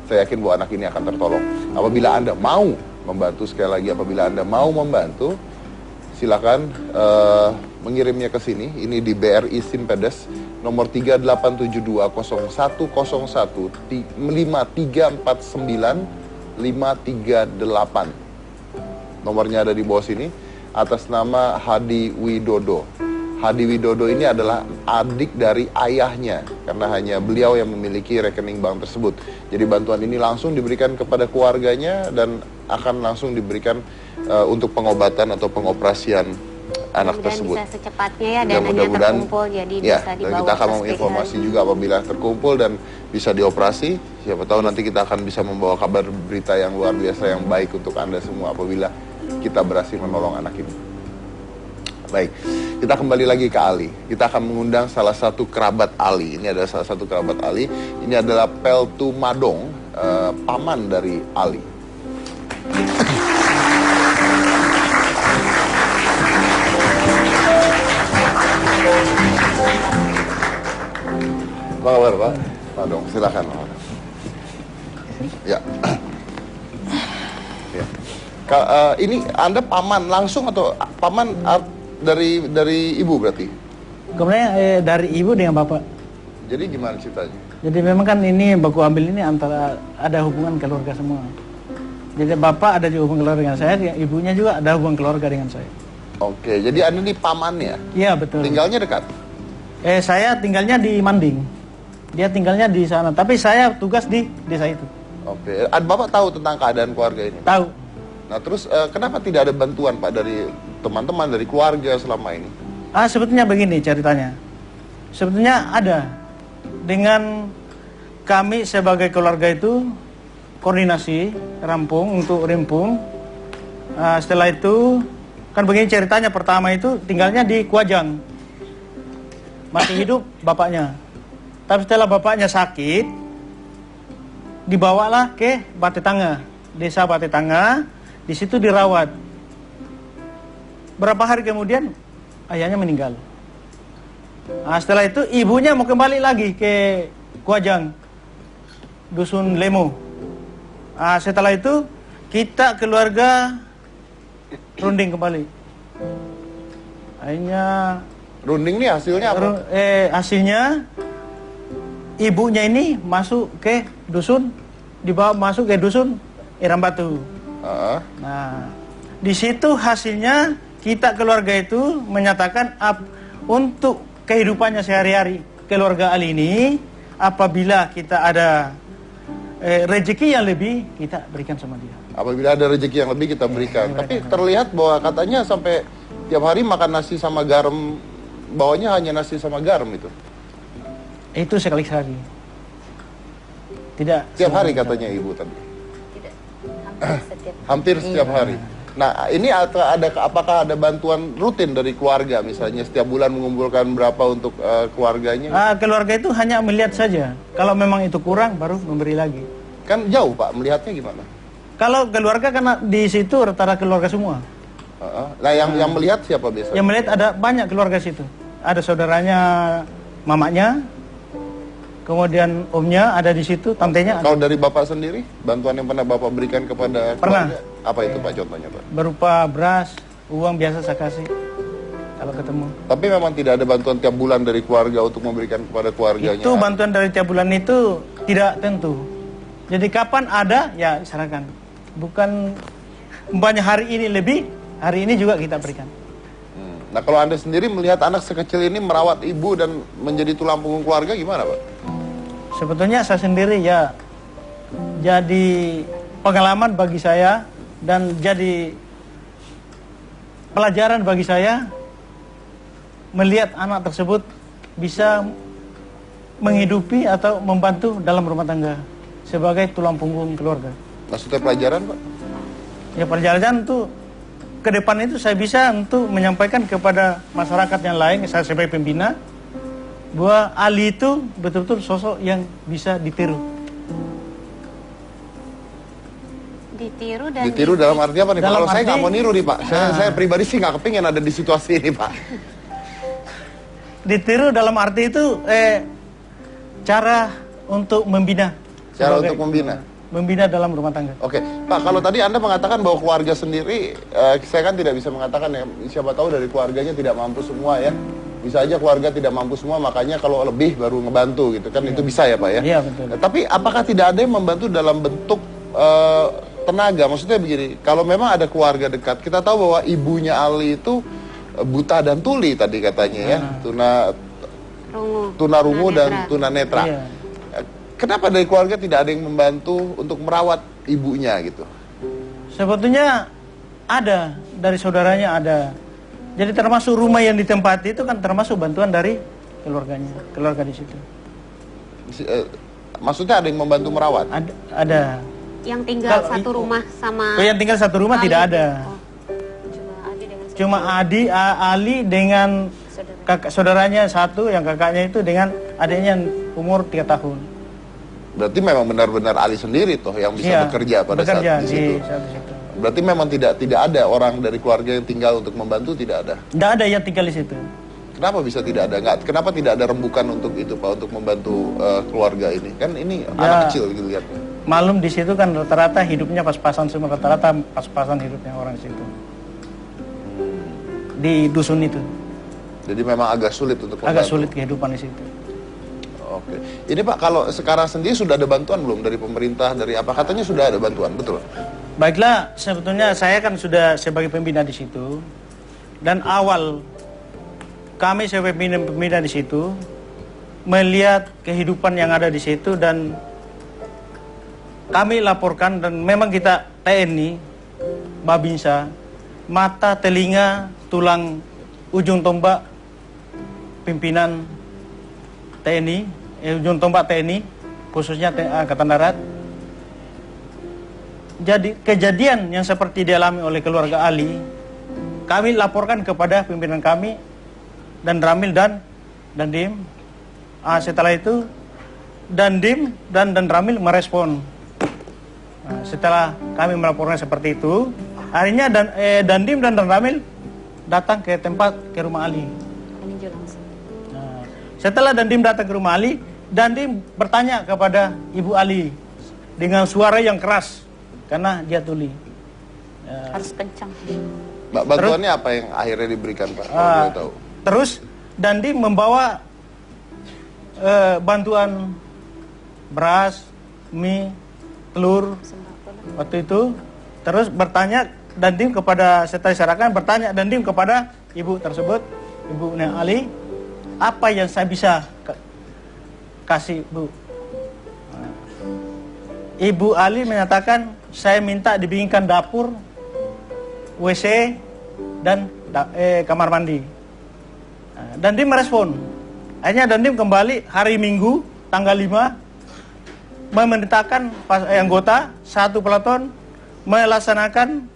yakin bahwa anak ini akan tertolong. Apabila Anda mau membantu, sekali lagi apabila Anda mau membantu, silakan mengirimnya ke sini. Ini di BRI Simpedes nomor 3872015349 Nomornya ada di bawah sini atas nama Hadi Widodo. Hadi Widodo ini adalah adik dari ayahnya karena hanya beliau yang memiliki rekening bank tersebut. Jadi bantuan ini langsung diberikan kepada keluarganya dan akan langsung diberikan untuk pengobatan atau pengoperasian anak tersebut. Bisa secepatnya ya dananya terkumpul jadi ya, bisa dan dibawa kita akan ke menginformasi spesialis. juga apabila terkumpul dan bisa dioperasi. Siapa tahu nanti kita akan bisa membawa kabar berita yang luar biasa yang baik untuk Anda semua apabila kita berhasil menolong anak ini. Baik, kita kembali lagi ke Ali. Kita akan mengundang salah satu kerabat Ali. Ini adalah salah satu kerabat Ali. Ini adalah Peltu Madong, paman dari Ali. Apa kabar Pak? Madong, silakan. Ya. Ya. Ini Anda paman langsung atau paman dari ibu berarti? Kemudian dari ibu dengan bapak. Jadi gimana ceritanya? Jadi memang kan ini baku ambil ini antara ada hubungan keluarga semua. Jadi bapak ada juga hubungan keluarga dengan saya, ibunya juga ada hubungan keluarga dengan saya. Oke, jadi Anda ini pamannya? Iya betul. Tinggalnya dekat? Saya tinggalnya di Manding. Dia tinggalnya di sana, tapi saya tugas di desa itu. Oke, Bapak tahu tentang keadaan keluarga ini? Tahu. Nah terus kenapa tidak ada bantuan Pak dari teman-teman, dari keluarga selama ini? Sebetulnya begini ceritanya. Sebetulnya ada. Dengan kami sebagai keluarga itu koordinasi, rampung untuk rimpung. Setelah itu, kan begini ceritanya, pertama itu tinggalnya di Kuajang. Masih hidup bapaknya. Tapi setelah bapaknya sakit, dibawalah ke Batetanga, desa Batetanga, di situ dirawat. Berapa hari kemudian ayahnya meninggal. Setelah itu ibunya mau kembali lagi ke Kuajang, dusun Lemo. Setelah itu kita keluarga runding kembali. Akhirnya Runding nih hasilnya apa? hasilnya ibunya ini masuk ke dusun, dibawa masuk ke dusun Irambatu. Nah, di situ hasilnya kita keluarga itu menyatakan untuk kehidupannya sehari-hari keluarga Ali ini, apabila kita ada rezeki yang lebih, kita berikan sama dia. Apabila ada rezeki yang lebih kita berikan. Tapi terlihat bahwa katanya sampai tiap hari makan nasi sama garam, bawahnya hanya nasi sama garam itu. Itu sekali-sekali. Tidak Tiap hari katanya ibu tadi. Tidak, Hampir setiap hari. Nah, ini apakah ada bantuan rutin dari keluarga, misalnya setiap bulan mengumpulkan berapa untuk keluarganya? Keluarga itu hanya melihat saja. Kalau memang itu kurang, baru memberi lagi. Kan jauh Pak, melihatnya gimana? Kalau keluarga karena di situ rata-rata keluarga semua. Nah, yang melihat siapa biasanya? Yang melihat ada banyak keluarga situ. Ada saudaranya, mamanya, kemudian omnya ada di situ, tantenya. Kalau dari Bapak sendiri, bantuan yang pernah Bapak berikan kepada keluarga, apa itu Pak contohnya Pak? Berupa beras, uang biasa saya kasih kalau ketemu. Tapi memang tidak ada bantuan tiap bulan dari keluarga untuk memberikan kepada keluarganya? Itu bantuan dari tiap bulan itu tidak tentu. Jadi kapan ada, ya diserahkan. Bukan umpamanya hari ini lebih, hari ini juga kita berikan. Nah, kalau Anda sendiri melihat anak sekecil ini merawat ibu dan menjadi tulang punggung keluarga, gimana Pak? Sebetulnya saya sendiri ya jadi pengalaman bagi saya dan jadi pelajaran bagi saya melihat anak tersebut bisa menghidupi atau membantu dalam rumah tangga sebagai tulang punggung keluarga. Maksudnya pelajaran Pak? Ya pelajaran itu ke depan itu saya bisa untuk menyampaikan kepada masyarakat yang lain, saya sebagai pembina, bahwa Ali itu betul-betul sosok yang bisa ditiru. Ditiru dalam arti apa nih Pak? Kalau saya nggak mau niru nih Pak, saya pribadi sih nggak kepingin ada di situasi ini Pak. Ditiru dalam arti itu cara untuk membina. Cara untuk membina? Membina dalam rumah tangga. Oke, Pak, kalau tadi Anda mengatakan bahwa keluarga sendiri, saya kan tidak bisa mengatakan ya, siapa tahu dari keluarganya tidak mampu semua ya. Bisa aja keluarga tidak mampu semua, makanya kalau lebih baru ngebantu gitu kan, itu bisa ya Pak ya? Iya, betul. Tapi apakah tidak ada yang membantu dalam bentuk tenaga? Maksudnya begini, kalau memang ada keluarga dekat, kita tahu bahwa ibunya Ali itu buta dan tuli tadi katanya ya, tunarungu dan tunanetra. Iya. Kenapa dari keluarga tidak ada yang membantu untuk merawat ibunya gitu? Sebetulnya ada, dari saudaranya ada. Jadi termasuk rumah yang ditempati itu kan termasuk bantuan dari keluarganya, keluarga di situ. Maksudnya ada yang membantu merawat? Ada. Yang tinggal satu rumah sama... yang tinggal satu rumah Ali. Tidak ada. Cuma Ali dengan kakak saudaranya satu, yang kakaknya itu dengan adiknya yang umur 3 tahun. Berarti memang benar-benar Ali sendiri toh yang bisa bekerja pada saat di situ. Berarti memang tidak ada orang dari keluarga yang tinggal untuk membantu, tidak ada? Tidak ada yang tinggal di situ. Kenapa bisa tidak ada? Kenapa tidak ada rembukan untuk itu Pak, untuk membantu keluarga ini? Kan ini anak kecil gitu lihatnya. Malum di situ kan rata-rata hidupnya pas-pasan semua, rata-rata pas-pasan hidupnya orang di situ. Di dusun itu. Jadi memang agak sulit untuk membantu. Agak sulit kehidupan di situ. Oke. Ini Pak, kalau sekarang sendiri sudah ada bantuan belum dari pemerintah, dari apa? Katanya sudah ada bantuan, betul? Baiklah, sebetulnya saya kan sudah sebagai pembina di situ. Dan awal kami sebagai pembina di situ melihat kehidupan yang ada di situ dan kami laporkan, dan memang kita TNI, Babinsa, mata, telinga, tulang, ujung tombak pimpinan TNI, ujung tombak TNI, khususnya Angkatan Darat. Jadi kejadian yang seperti dialami oleh keluarga Ali, kami laporkan kepada pimpinan kami dan Ramil dan Dandim. Setelah itu Dandim dan Ramil merespon. Setelah kami melaporkan seperti itu, akhirnya Dandim dan Ramil datang ke rumah Ali. Setelah Dandim datang ke rumah Ali, Dandim bertanya kepada Ibu Ali dengan suara yang keras karena dia tuli. Harus kencang. Bantuannya apa yang akhirnya diberikan Pak? Kalau boleh tahu. Terus Dandim membawa bantuan beras, mie, telur waktu itu. Terus bertanya Dandim kepada, setelah diserahkan, bertanya Dandim kepada ibu tersebut, ibunya Ali, apa yang saya bisa kasih Bu? Ibu Ali menyatakan, saya minta dibikinkan dapur, WC, dan kamar mandi. Dandim merespon. Akhirnya Dandim kembali hari Minggu, tanggal 5, memerintahkan anggota satu peleton melaksanakan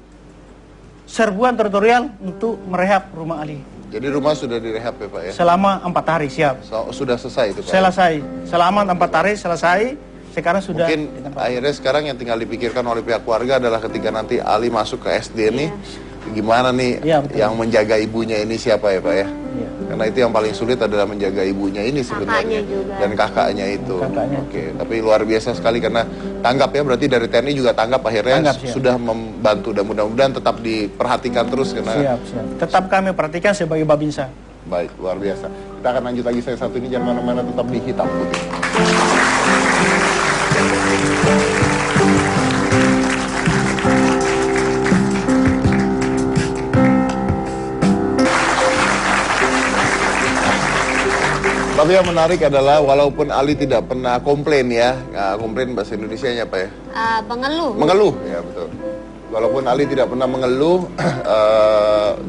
serbuan teritorial untuk merehab rumah Ali. Jadi rumah sudah direhab ya Pak ya? Selama 4 hari siap. Sudah selesai itu Pak? Selesai. Selama 4 hari selesai. sekarang sudah mungkin akhirnya sekarang yang tinggal dipikirkan oleh pihak keluarga adalah ketika nanti Ali masuk ke SD nih, gimana nih yang menjaga ibunya ini siapa ya Pak ya? Karena itu yang paling sulit adalah menjaga ibunya ini sebenarnya dan kakaknya itu. Oke, tapi luar biasa sekali karena tanggap ya, berarti dari TNI juga tanggap akhirnya sudah membantu dan mudah-mudahan tetap diperhatikan terus karena tetap kami perhatikan sebagai Babinsa. Baik, luar biasa. Kita akan lanjut lagi saya satu ini, jangan mana-mana, tetap di Hitam Putih. Tapi yang menarik adalah walaupun Ali tidak pernah komplain ya, komplain bahasa Indonesianya apa ya? Mengeluh. Mengeluh, ya betul. Walaupun Ali tidak pernah mengeluh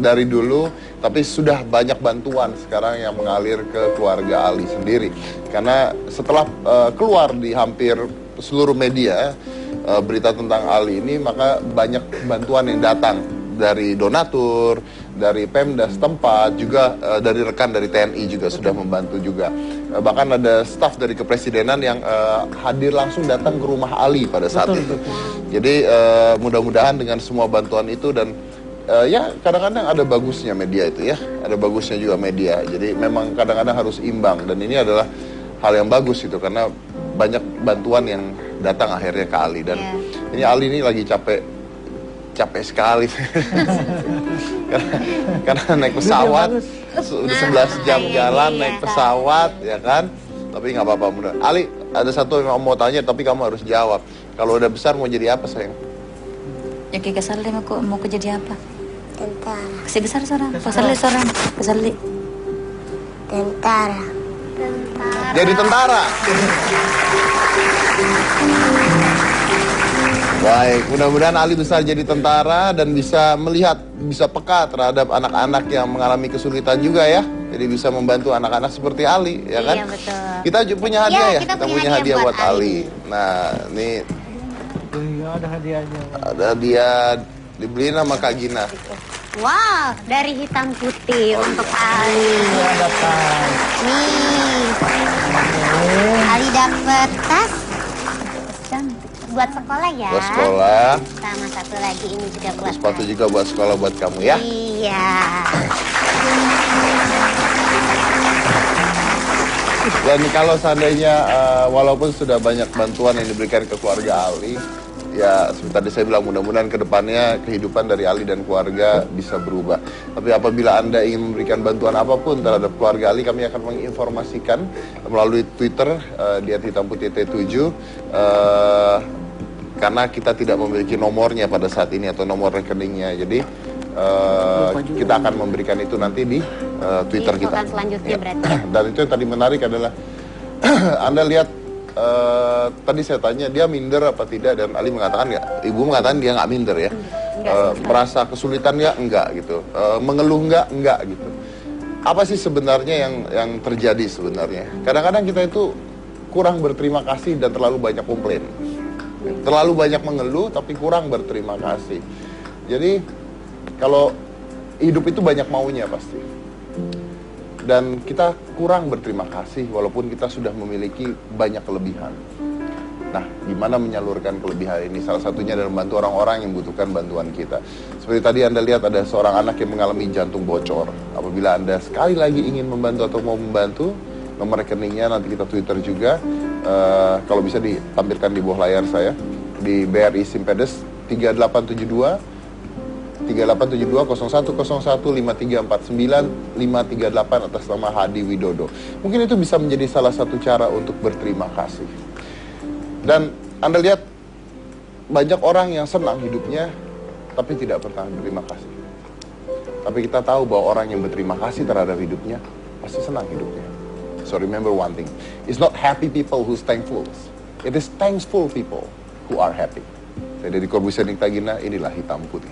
dari dulu, tapi sudah banyak bantuan sekarang yang mengalir ke keluarga Ali sendiri. Karena setelah keluar di hampir seluruh media berita tentang Ali ini, maka banyak bantuan yang datang dari donatur, dari Pemda setempat, juga dari rekan dari TNI juga sudah membantu juga. Bahkan ada staf dari kepresidenan yang hadir langsung datang ke rumah Ali pada saat itu. Jadi mudah-mudahan dengan semua bantuan itu dan ya kadang-kadang ada bagusnya media itu ya, ada bagusnya juga media. Jadi memang kadang-kadang harus imbang dan ini adalah hal yang bagus itu karena banyak bantuan yang datang akhirnya ke Ali dan ini Ali ini lagi capek sekali karena naik pesawat sudah 11 jam jalan naik pesawat ya kan, tapi nggak apa-apa. Mudah Ali, ada satu yang mau tanya tapi kamu harus jawab. Kalau udah besar mau jadi apa sayang? Ya kayak kesal mau jadi apa? Tentara. Kasih besar seorang kesali. Tentara. Jadi tentara. Baik, mudah-mudahan Ali besar jadi tentara dan bisa melihat, bisa peka terhadap anak-anak yang mengalami kesulitan juga ya. Jadi bisa membantu anak-anak seperti Ali, ya kan? Iya, betul. Kita punya hadiah ya? Kita punya hadiah buat Ali. Nah, ini ada hadiahnya. ada hadiah dibeliin sama Kak Gina. Wow, dari Hitam Putih untuk Ali. Nih, Ali dapat tas buat sekolah ya. Buat sekolah. Sama satu lagi ini juga buat sepatu juga buat sekolah buat kamu ya. Iya. Dan kalau seandainya walaupun sudah banyak bantuan yang diberikan ke keluarga Ali, ya seperti tadi saya bilang mudah-mudahan kedepannya kehidupan dari Ali dan keluarga bisa berubah. Tapi apabila Anda ingin memberikan bantuan apapun terhadap keluarga Ali, kami akan menginformasikan melalui Twitter di @hitamputih7 karena kita tidak memiliki nomornya pada saat ini atau nomor rekeningnya. Jadi kita akan memberikan itu nanti di Twitter kita. Selanjutnya berarti. Dan itu yang tadi menarik adalah Anda lihat tadi saya tanya dia minder apa tidak dan Ali mengatakan ya, ibu mengatakan dia nggak minder ya, merasa kesulitan ya enggak gitu, mengeluh enggak gitu. Apa sih sebenarnya yang terjadi sebenarnya? Kadang-kadang kita itu kurang berterima kasih dan terlalu banyak komplain, terlalu banyak mengeluh tapi kurang berterima kasih. Jadi kalau hidup itu banyak maunya pasti. Dan kita kurang berterima kasih walaupun kita sudah memiliki banyak kelebihan. Nah, gimana menyalurkan kelebihan ini? Salah satunya adalah membantu orang-orang yang membutuhkan bantuan kita. Seperti tadi Anda lihat ada seorang anak yang mengalami jantung bocor. Apabila Anda sekali lagi ingin membantu atau mau membantu, nomor rekeningnya nanti kita Twitter juga. Kalau bisa ditampilkan di bawah layar saya. Di BRI Simpedes 3872 3872 atas nama Hadi Widodo. Mungkin itu bisa menjadi salah satu cara untuk berterima kasih. Dan Anda lihat banyak orang yang senang hidupnya tapi tidak pernah berterima kasih. Tapi kita tahu bahwa orang yang berterima kasih terhadap hidupnya pasti senang hidupnya. So remember one thing, it's not happy people who's thankful. It is thankful people who are happy. Saya dari Corbusier Nikta Gina, inilah Hitam Putih.